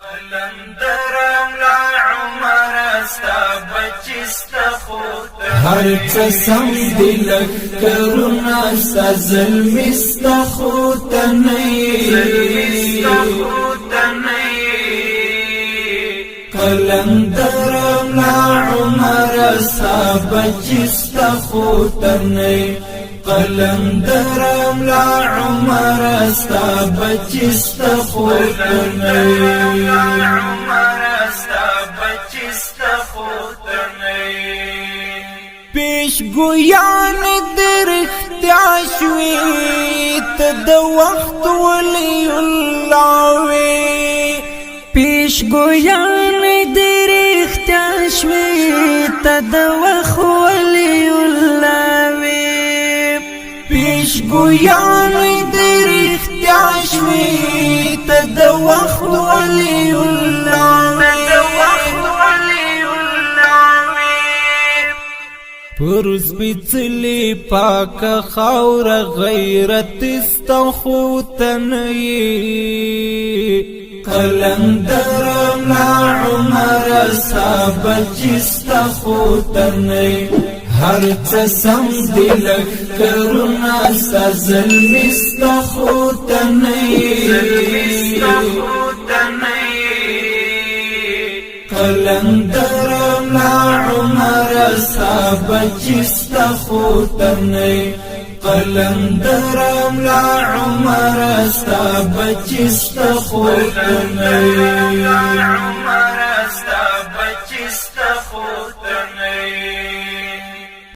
قلندرم لا عمر استا بچستا خود هر قسم دلک کرونا ستا ظلمستا خود قلندرم لا عمر استا بچستا خود قلندرم لا عمر استا بچستا خود پیش گویان درختیا شوی ته د وخت ولی الله وی پیش گویان درختیا شوی ته د وخت ولی الله وی پیش گویان درختیا شوی ته د وخت ولی الله پروز بیچلی پاک خاور غیرت استخوتنی قلندرم لا عمر صاحب جستخوتنی هر قسم دلک کرونا ستا ظلم استخوتنی قلندرم لا عمر صاحب جستخوتنی قلندرم لا عمر صاحب جستخوتنی